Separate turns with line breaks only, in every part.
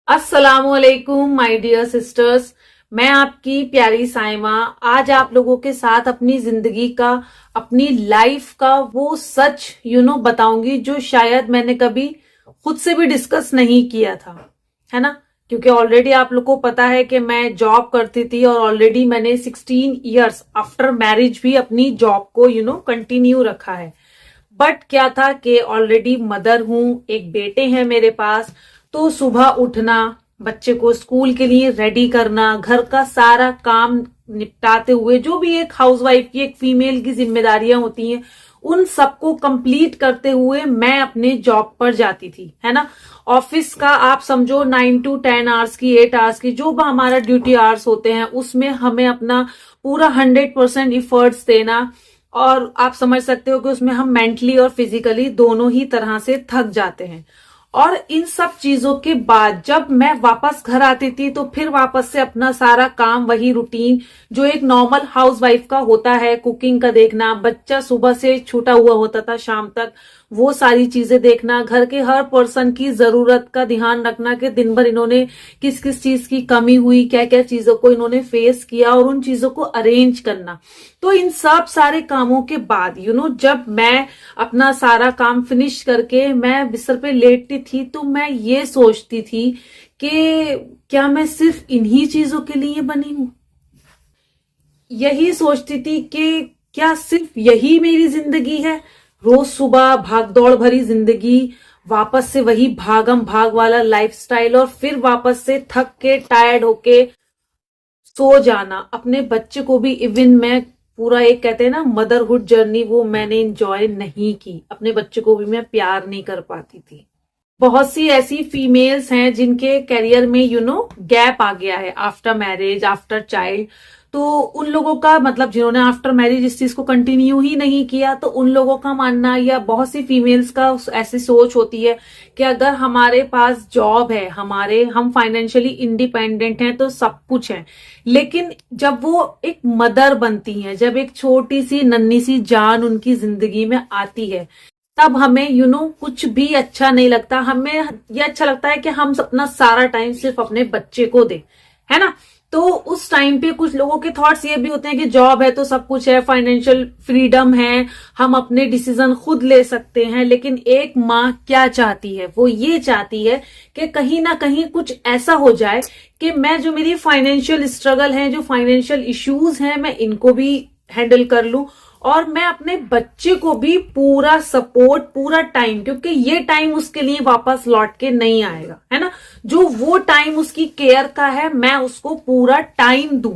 अस्सलामुअलैकुम my dear sisters. मैं आपकी प्यारी साइमा आज आप लोगों के साथ अपनी जिंदगी का, अपनी लाइफ का वो सच बताऊंगी जो शायद मैंने कभी खुद से भी डिस्कस नहीं किया था, है ना। क्योंकि ऑलरेडी आप लोग को पता है कि मैं जॉब करती थी और ऑलरेडी मैंने 16 इयर्स आफ्टर मैरिज भी अपनी जॉब को कंटिन्यू रखा है। बट क्या था कि ऑलरेडी मदर हूं, एक बेटे हैं मेरे पास। तो सुबह उठना, बच्चे को स्कूल के लिए रेडी करना, घर का सारा काम निपटाते हुए जो भी एक हाउसवाइफ की, एक फीमेल की जिम्मेदारियां होती हैं, उन सबको कंप्लीट करते हुए मैं अपने जॉब पर जाती थी, है ना। ऑफिस का आप समझो 9 to 10 आवर्स की, 8 आवर्स की जो भी हमारा ड्यूटी आवर्स होते हैं, उसमें हमें अपना पूरा 100% इफर्ट्स देना। और आप समझ सकते हो कि उसमें हम मेंटली और फिजिकली दोनों ही तरह से थक जाते हैं। और इन सब चीजों के बाद जब मैं वापस घर आती थी तो फिर वापस से अपना सारा काम, वही रूटीन जो एक नॉर्मल हाउसवाइफ का होता है, कुकिंग का देखना, बच्चा सुबह से छूटा हुआ होता था शाम तक, वो सारी चीजें देखना, घर के हर पर्सन की जरूरत का ध्यान रखना कि दिन भर इन्होंने किस किस चीज की कमी हुई, क्या क्या चीजों को इन्होंने फेस किया, और उन चीजों को अरेंज करना। तो इन सब सारे कामों के बाद जब मैं अपना सारा काम फिनिश करके मैं बिस्तर पे लेटती थी तो मैं ये सोचती थी कि क्या मैं सिर्फ इन्हीं चीजों के लिए बनी हूं। यही सोचती थी कि क्या सिर्फ यही मेरी जिंदगी है। रोज सुबह भागदौड़ भरी जिंदगी, वापस से वही भागम भाग वाला लाइफस्टाइल, और फिर वापस से थक के टायर्ड होके सो जाना। अपने बच्चे को भी इवन मैं पूरा, एक कहते हैं ना मदरहुड जर्नी, वो मैंने इंजॉय नहीं की। अपने बच्चे को भी मैं प्यार नहीं कर पाती थी। बहुत सी ऐसी फीमेल्स हैं जिनके करियर में गैप आ गया है आफ्टर मैरिज, आफ्टर चाइल्ड। तो उन लोगों का मतलब, जिन्होंने आफ्टर मैरिज इस चीज को कंटिन्यू ही नहीं किया, तो उन लोगों का मानना, या बहुत सी फीमेल्स का ऐसी सोच होती है कि अगर हमारे पास जॉब है, हम फाइनेंशियली इंडिपेंडेंट हैं तो सब कुछ है। लेकिन जब वो एक मदर बनती हैं, जब एक छोटी सी नन्ही सी जान उनकी जिंदगी में आती है, तब हमें कुछ भी अच्छा नहीं लगता। हमें ये अच्छा लगता है कि हम अपना सारा टाइम सिर्फ अपने बच्चे को दें, है ना। तो उस टाइम पे कुछ लोगों के थॉट्स ये भी होते हैं कि जॉब है तो सब कुछ है, फाइनेंशियल फ्रीडम है, हम अपने डिसीजन खुद ले सकते हैं। लेकिन एक माँ क्या चाहती है, वो ये चाहती है कि कहीं ना कहीं कुछ ऐसा हो जाए कि मैं, जो मेरी फाइनेंशियल स्ट्रगल है, जो फाइनेंशियल इश्यूज हैं, मैं इनको भी हैंडल कर लूं, और मैं अपने बच्चे को भी पूरा सपोर्ट, पूरा टाइम, क्योंकि ये टाइम उसके लिए वापस लौट के नहीं आएगा, है ना। जो वो टाइम उसकी केयर का है, मैं उसको पूरा टाइम दूं।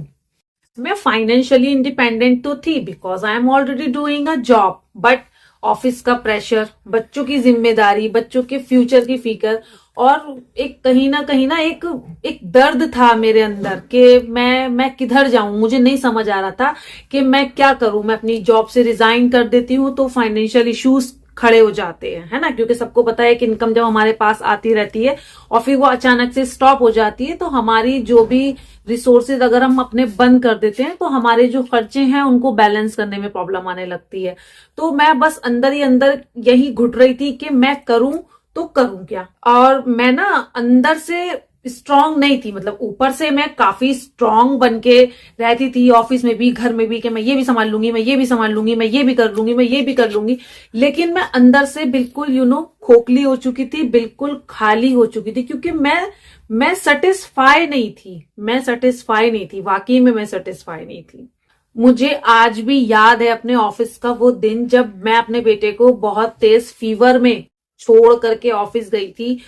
मैं फाइनेंशियली इंडिपेंडेंट तो थी because I am already doing a job, but office का प्रेशर, बच्चों की जिम्मेदारी, बच्चों के फ्यूचर की फिक्र, और एक कहीं ना एक एक दर्द था मेरे अंदर कि मैं किधर जाऊं। मुझे नहीं समझ आ रहा था कि मैं क्या करूं। मैं अपनी जॉब से रिजाइन कर देती हूँ तो फाइनेंशियल इश्यूज खड़े हो जाते हैं, है ना। क्योंकि सबको पता है कि इनकम जब हमारे पास आती रहती है और फिर वो अचानक से स्टॉप हो जाती है, तो हमारी जो भी रिसोर्सेज अगर हम अपने बंद कर देते हैं तो हमारे जो खर्चे हैं उनको बैलेंस करने में प्रॉब्लम आने लगती है। तो मैं बस अंदर ही अंदर यही घुट रही थी कि मैं करूं तो करूं क्या। और मैं ना अंदर से स्ट्रांग नहीं थी, मतलब ऊपर से मैं काफी स्ट्रांग बन के रहती थी, ऑफिस में भी घर में भी, कि मैं ये भी संभाल लूंगी, मैं ये भी संभाल लूंगी, मैं ये भी कर लूंगी, मैं ये भी कर लूंगी। लेकिन मैं अंदर से बिल्कुल खोखली हो चुकी थी, बिल्कुल खाली हो चुकी थी, क्योंकि मैं सेटिस्फाई नहीं थी। मैं सेटिस्फाई नहीं थी, वाकई में मैं सेटिस्फाई नहीं थी। मुझे आज भी याद है अपने ऑफिस का वो दिन जब मैं अपने बेटे को बहुत तेज फीवर में छोड़ करके ऑफिस गई थी।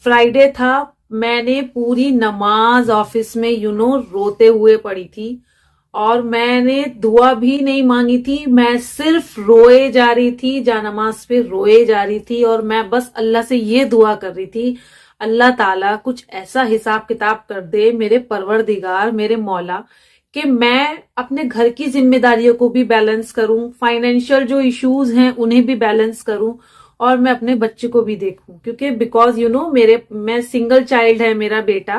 फ्राइडे था, मैंने पूरी नमाज ऑफिस में रोते हुए पढ़ी थी, और मैंने दुआ भी नहीं मांगी थी। मैं सिर्फ रोए जा रही थी, जानमाज पे रोए जा रही थी, और मैं बस अल्लाह से ये दुआ कर रही थी, अल्लाह ताला कुछ ऐसा हिसाब किताब कर दे मेरे परवरदिगार, मेरे मौला, कि मैं अपने घर की जिम्मेदारियों को भी बैलेंस करूं, फाइनेंशियल जो इश्यूज हैं उन्हें भी बैलेंस करूं, और मैं अपने बच्चे को भी देखूं। क्योंकि बिकॉज मैं सिंगल चाइल्ड है मेरा बेटा,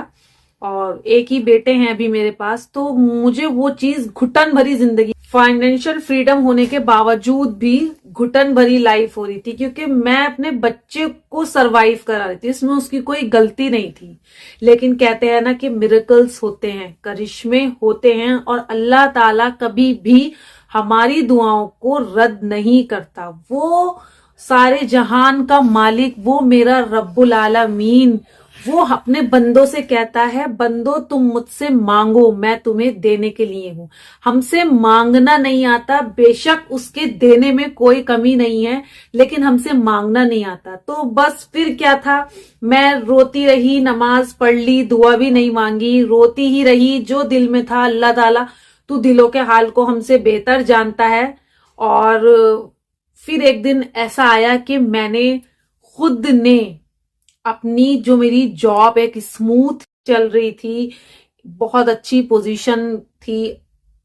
और एक ही बेटे हैं अभी मेरे पास, तो मुझे वो चीज घुटन भरी जिंदगी, फाइनेंशियल फ्रीडम होने के बावजूद भी घुटन भरी लाइफ हो रही थी, क्योंकि मैं अपने बच्चे को सरवाइव करा रही थी, इसमें उसकी कोई गलती नहीं थी। लेकिन कहते हैं ना कि मिरेकल्स होते हैं, करिश्मे होते हैं, और अल्लाह ताला कभी भी हमारी दुआओं को रद्द नहीं करता। वो सारे जहान का मालिक, वो मेरा रब्बुल आलमीन, वो अपने बंदों से कहता है, बंदो तुम मुझसे मांगो, मैं तुम्हें देने के लिए हूं। हमसे मांगना नहीं आता, बेशक उसके देने में कोई कमी नहीं है, लेकिन हमसे मांगना नहीं आता। तो बस फिर क्या था, मैं रोती रही, नमाज पढ़ ली, दुआ भी नहीं मांगी, रोती ही रही। जो दिल में था, अल्लाह ताला तू दिलों के हाल को हमसे बेहतर जानता है। और फिर एक दिन ऐसा आया कि मैंने खुद ने अपनी, जो मेरी जॉब एक स्मूथ चल रही थी, बहुत अच्छी पोजीशन थी,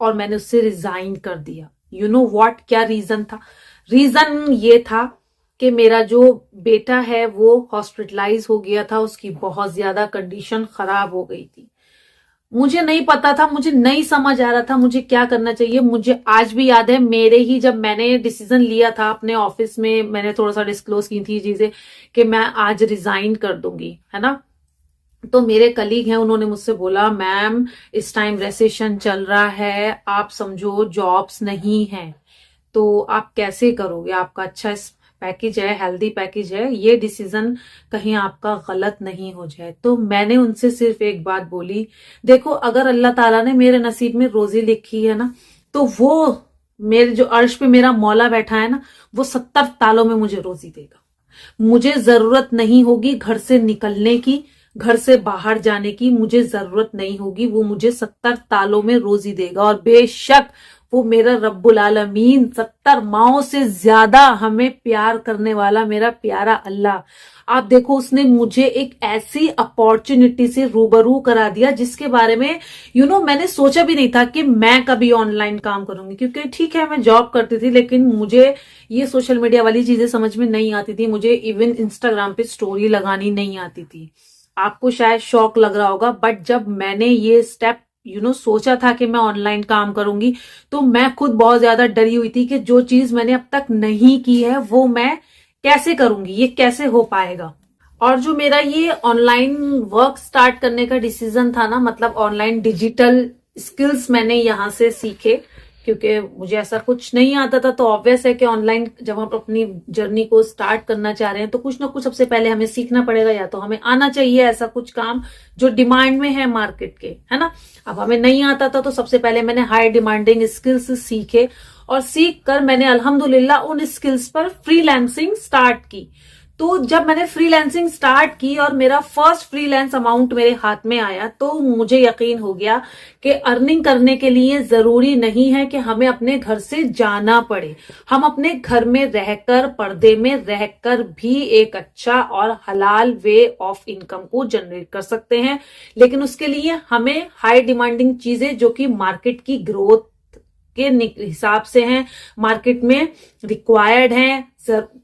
और मैंने उससे रिजाइन कर दिया। यू नो व्हाट, क्या रीजन था? रीजन ये था कि मेरा जो बेटा है वो हॉस्पिटलाइज हो गया था, उसकी बहुत ज्यादा कंडीशन खराब हो गई थी। मुझे नहीं पता था, मुझे नहीं समझ आ रहा था मुझे क्या करना चाहिए। मुझे आज भी याद है, मेरे ही जब मैंने डिसीजन लिया था अपने ऑफिस में, मैंने थोड़ा सा डिस्क्लोज की थी चीजें कि मैं आज रिजाइन कर दूंगी, है ना। तो मेरे कलीग हैं, उन्होंने मुझसे बोला, मैम इस टाइम रेसेशन चल रहा है, आप समझो जॉब्स नहीं है, तो आप कैसे करोगे? आपका अच्छा पैकेज है, हेल्दी पैकेज है, ये डिसीजन कहीं आपका गलत नहीं हो जाए। तो मैंने उनसे सिर्फ एक बात बोली, देखो अगर अल्लाह ताला ने मेरे नसीब में रोजी लिखी है ना, तो वो मेरे जो अर्श पे मेरा मौला बैठा है ना, वो 70 तालों में मुझे रोजी देगा। मुझे जरूरत नहीं होगी घर से निकलने की, घर से बाहर जाने की मुझे जरूरत नहीं होगी, वो मुझे 70 तालों में रोजी देगा। और बेशक वो मेरा रब्बुल आलमीन, 70 माओं से ज्यादा हमें प्यार करने वाला मेरा प्यारा अल्लाह, आप देखो उसने मुझे एक ऐसी अपॉर्चुनिटी से रूबरू करा दिया जिसके बारे में मैंने सोचा भी नहीं था कि मैं कभी ऑनलाइन काम करूंगी। क्योंकि ठीक है मैं जॉब करती थी, लेकिन मुझे ये सोशल मीडिया वाली चीजें समझ में नहीं आती थी, मुझे इवन इंस्टाग्राम पे स्टोरी लगानी नहीं आती थी। आपको शायद शौक लग रहा होगा, बट जब मैंने ये स्टेप सोचा था कि मैं ऑनलाइन काम करूंगी, तो मैं खुद बहुत ज्यादा डरी हुई थी कि जो चीज मैंने अब तक नहीं की है वो मैं कैसे करूंगी, ये कैसे हो पाएगा। और जो मेरा ये ऑनलाइन वर्क स्टार्ट करने का डिसीजन था ना, मतलब ऑनलाइन डिजिटल स्किल्स मैंने यहाँ से सीखे, क्योंकि मुझे ऐसा कुछ नहीं आता था। तो ऑब्वियस है कि ऑनलाइन जब हम अपनी जर्नी को स्टार्ट करना चाह रहे हैं, तो कुछ ना कुछ सबसे पहले हमें सीखना पड़ेगा, या तो हमें आना चाहिए ऐसा कुछ काम जो डिमांड में है मार्केट के, है ना। अब हमें नहीं आता था, तो सबसे पहले मैंने हाई डिमांडिंग स्किल्स सीखे, और सीख कर मैंने अल्हम्दुलिल्लाह उन स्किल्स पर फ्रीलांसिंग स्टार्ट की। तो जब मैंने फ्रीलांसिंग स्टार्ट की और मेरा फर्स्ट फ्रीलांस अमाउंट मेरे हाथ में आया, तो मुझे यकीन हो गया कि अर्निंग करने के लिए जरूरी नहीं है कि हमें अपने घर से जाना पड़े। हम अपने घर में रहकर, पर्दे में रहकर भी एक अच्छा और हलाल वे ऑफ इनकम को जनरेट कर सकते हैं। लेकिन उसके लिए हमें हाई डिमांडिंग चीजें, जो कि मार्केट की ग्रोथ के हिसाब से हैं, मार्केट में रिक्वायर्ड हैं,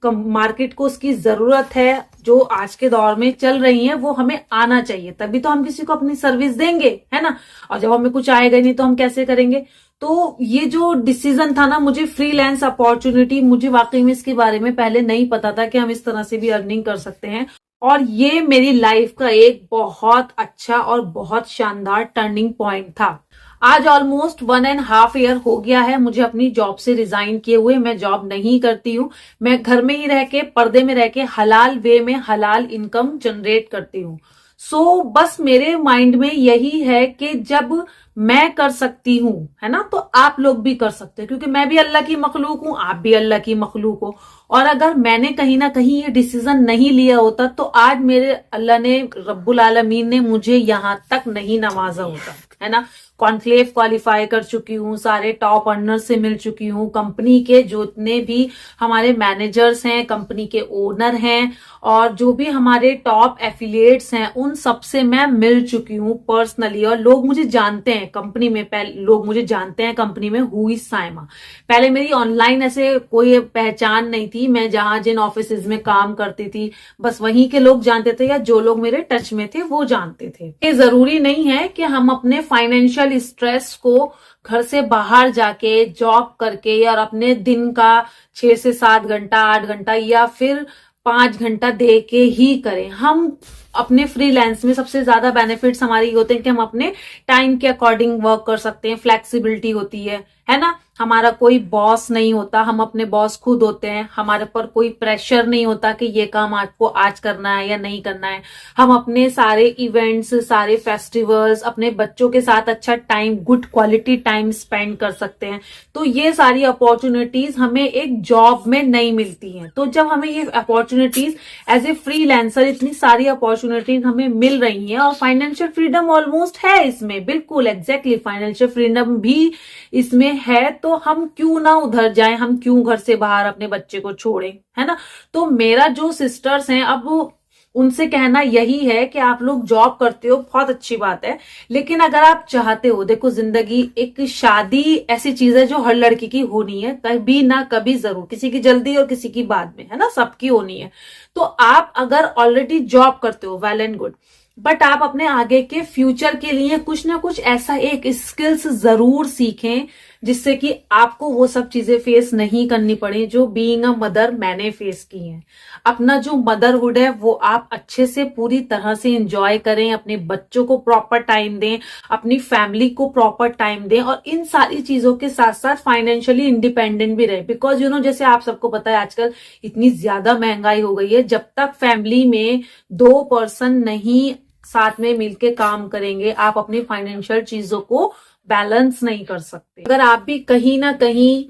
मार्केट को उसकी जरूरत है, जो आज के दौर में चल रही है, वो हमें आना चाहिए, तभी तो हम किसी को अपनी सर्विस देंगे, है ना। और जब हमें कुछ आएगा नहीं तो हम कैसे करेंगे। तो ये जो डिसीजन था ना, मुझे फ्रीलांस अपॉर्चुनिटी, मुझे वाकई में इसके बारे में पहले नहीं पता था कि हम इस तरह से भी अर्निंग कर सकते हैं। और ये मेरी लाइफ का एक बहुत अच्छा और बहुत शानदार टर्निंग पॉइंट था। आज ऑलमोस्ट 1.5 ईयर हो गया है मुझे अपनी जॉब से रिजाइन किए हुए। मैं जॉब नहीं करती हूँ, मैं घर में ही रह के, पर्दे में रह के हलाल वे में हलाल इनकम जनरेट करती हूँ। सो बस मेरे माइंड में यही है कि जब मैं कर सकती हूँ, है ना, तो आप लोग भी कर सकते हैं, क्योंकि मैं भी अल्लाह की मखलूक हूँ, आप भी अल्लाह की मखलूक हो। और अगर मैंने कहीं ना कहीं ये डिसीजन नहीं लिया होता, तो आज मेरे अल्लाह ने, रब्बुल आलमीन ने मुझे यहां तक नहीं नवाजा होता, है ना। कॉन्क्लेव क्वालिफाई कर चुकी हूँ, सारे टॉप अर्नर से मिल चुकी हूँ, कंपनी के जितने भी हमारे मैनेजर्स हैं, कंपनी के ओनर हैं और जो भी हमारे टॉप एफिलिएट्स हैं उन सबसे मैं मिल चुकी हूँ पर्सनली। और लोग मुझे जानते हैं कंपनी में, लोग मुझे जानते हैं कंपनी में हु इज साइमा। पहले मेरी ऑनलाइन ऐसे कोई पहचान नहीं थी, मैं जहां जिन ऑफिसेज में काम करती थी बस वहीं के लोग जानते थे या जो लोग मेरे टच में थे वो जानते थे। ये जरूरी नहीं है कि हम अपने फाइनेंशियल स्ट्रेस को घर से बाहर जाके जॉब करके और अपने दिन का 6 से 7 घंटा 8 घंटा या फिर 5 घंटा दे के ही करें। हम अपने फ्रीलांस में सबसे ज्यादा बेनिफिट्स हमारे ये होते हैं कि हम अपने टाइम के अकॉर्डिंग वर्क कर सकते हैं, फ्लेक्सिबिलिटी होती है ना। हमारा कोई बॉस नहीं होता, हम अपने बॉस खुद होते हैं, हमारे पर कोई प्रेशर नहीं होता कि ये काम आपको आज करना है या नहीं करना है। हम अपने सारे इवेंट्स, सारे फेस्टिवल्स, अपने बच्चों के साथ अच्छा time, good quality time spend कर सकते हैं। तो ये सारी अपॉर्चुनिटीज हमें एक जॉब में नहीं मिलती हैं। तो जब हमें ये अपॉर्चुनिटीज एज ए फ्रीलांसर, इतनी सारी अपॉर्चुनिटीज हमें मिल रही हैं और फाइनेंशियल फ्रीडम ऑलमोस्ट है इसमें, बिल्कुल एग्जैक्टली फाइनेंशियल फ्रीडम भी इसमें है, तो हम क्यों ना उधर जाएं, हम क्यों घर से बाहर अपने बच्चे को छोड़ें, है ना। तो मेरा जो सिस्टर्स हैं, अब उनसे कहना यही है कि आप लोग जॉब करते हो बहुत अच्छी बात है, लेकिन अगर आप चाहते हो, देखो जिंदगी, एक शादी ऐसी चीज है जो हर लड़की की होनी है, कभी ना कभी जरूर, किसी की जल्दी और किसी की बाद में, है ना, सबकी होनी है। तो आप अगर ऑलरेडी जॉब करते हो, वेल एंड गुड, बट आप अपने आगे के फ्यूचर के लिए कुछ ना कुछ ऐसा एक स्किल्स जरूर सीखें जिससे कि आपको वो सब चीजें फेस नहीं करनी पड़े जो बीइंग अ मदर मैंने फेस की हैं। अपना जो मदरहुड है वो आप अच्छे से पूरी तरह से एंजॉय करें, अपने बच्चों को प्रॉपर टाइम दें, अपनी फैमिली को प्रॉपर टाइम दें और इन सारी चीजों के साथ साथ फाइनेंशियली इंडिपेंडेंट भी रहे। बिकॉज जैसे आप सबको पता है आजकल इतनी ज्यादा महंगाई हो गई है, जब तक फैमिली में 2 पर्सन नहीं साथ में मिलके काम करेंगे, आप अपनी फाइनेंशियल चीजों को बैलेंस नहीं कर सकते। अगर आप भी कहीं ना कहीं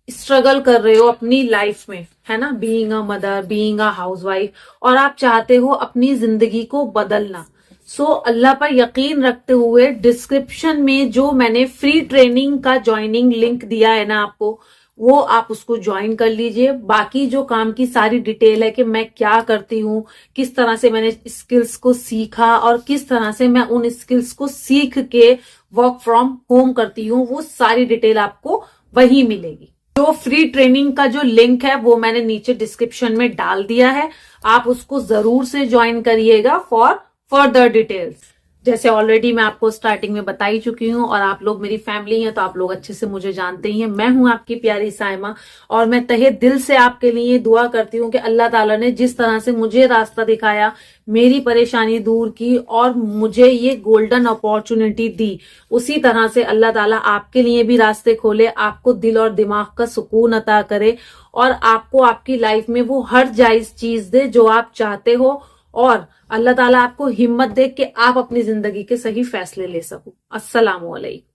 स्ट्रगल कर रहे हो अपनी लाइफ में, है ना, being a mother, being a housewife, और आप चाहते हो अपनी जिंदगी को बदलना, सो अल्लाह पर यकीन रखते हुए डिस्क्रिप्शन में जो मैंने फ्री ट्रेनिंग का ज्वाइनिंग लिंक दिया है ना आपको, वो आप उसको ज्वाइन कर लीजिए। बाकी जो काम की सारी डिटेल है कि मैं क्या करती हूँ, किस तरह से मैंने स्किल्स को सीखा और किस तरह से मैं उन स्किल्स को सीख के वर्क फ्रॉम होम करती हूँ, वो सारी डिटेल आपको वही मिलेगी। जो फ्री ट्रेनिंग का जो लिंक है वो मैंने नीचे डिस्क्रिप्शन में डाल दिया है, आप उसको जरूर से ज्वाइन करिएगा फॉर फर्दर डिटेल्स। जैसे ऑलरेडी मैं आपको स्टार्टिंग में बता ही चुकी हूँ और आप लोग मेरी फैमिली हैं तो आप लोग अच्छे से मुझे जानते ही हैं। मैं हूं आपकी प्यारी साइमा और मैं तहे दिल से आपके लिए दुआ करती हूँ कि अल्लाह ताला ने जिस तरह से मुझे रास्ता दिखाया, मेरी परेशानी दूर की और मुझे ये गोल्डन अपॉर्चुनिटी दी, उसी तरह से अल्लाह ताला आपके लिए भी रास्ते खोले, आपको दिल और दिमाग का सुकून अता करे और आपको आपकी लाइफ में वो हर जायज चीज दे जो आप चाहते हो और अल्लाह ताला आपको हिम्मत दे कि आप अपनी जिंदगी के सही फैसले ले सको। अस्सलाम वालेकुम।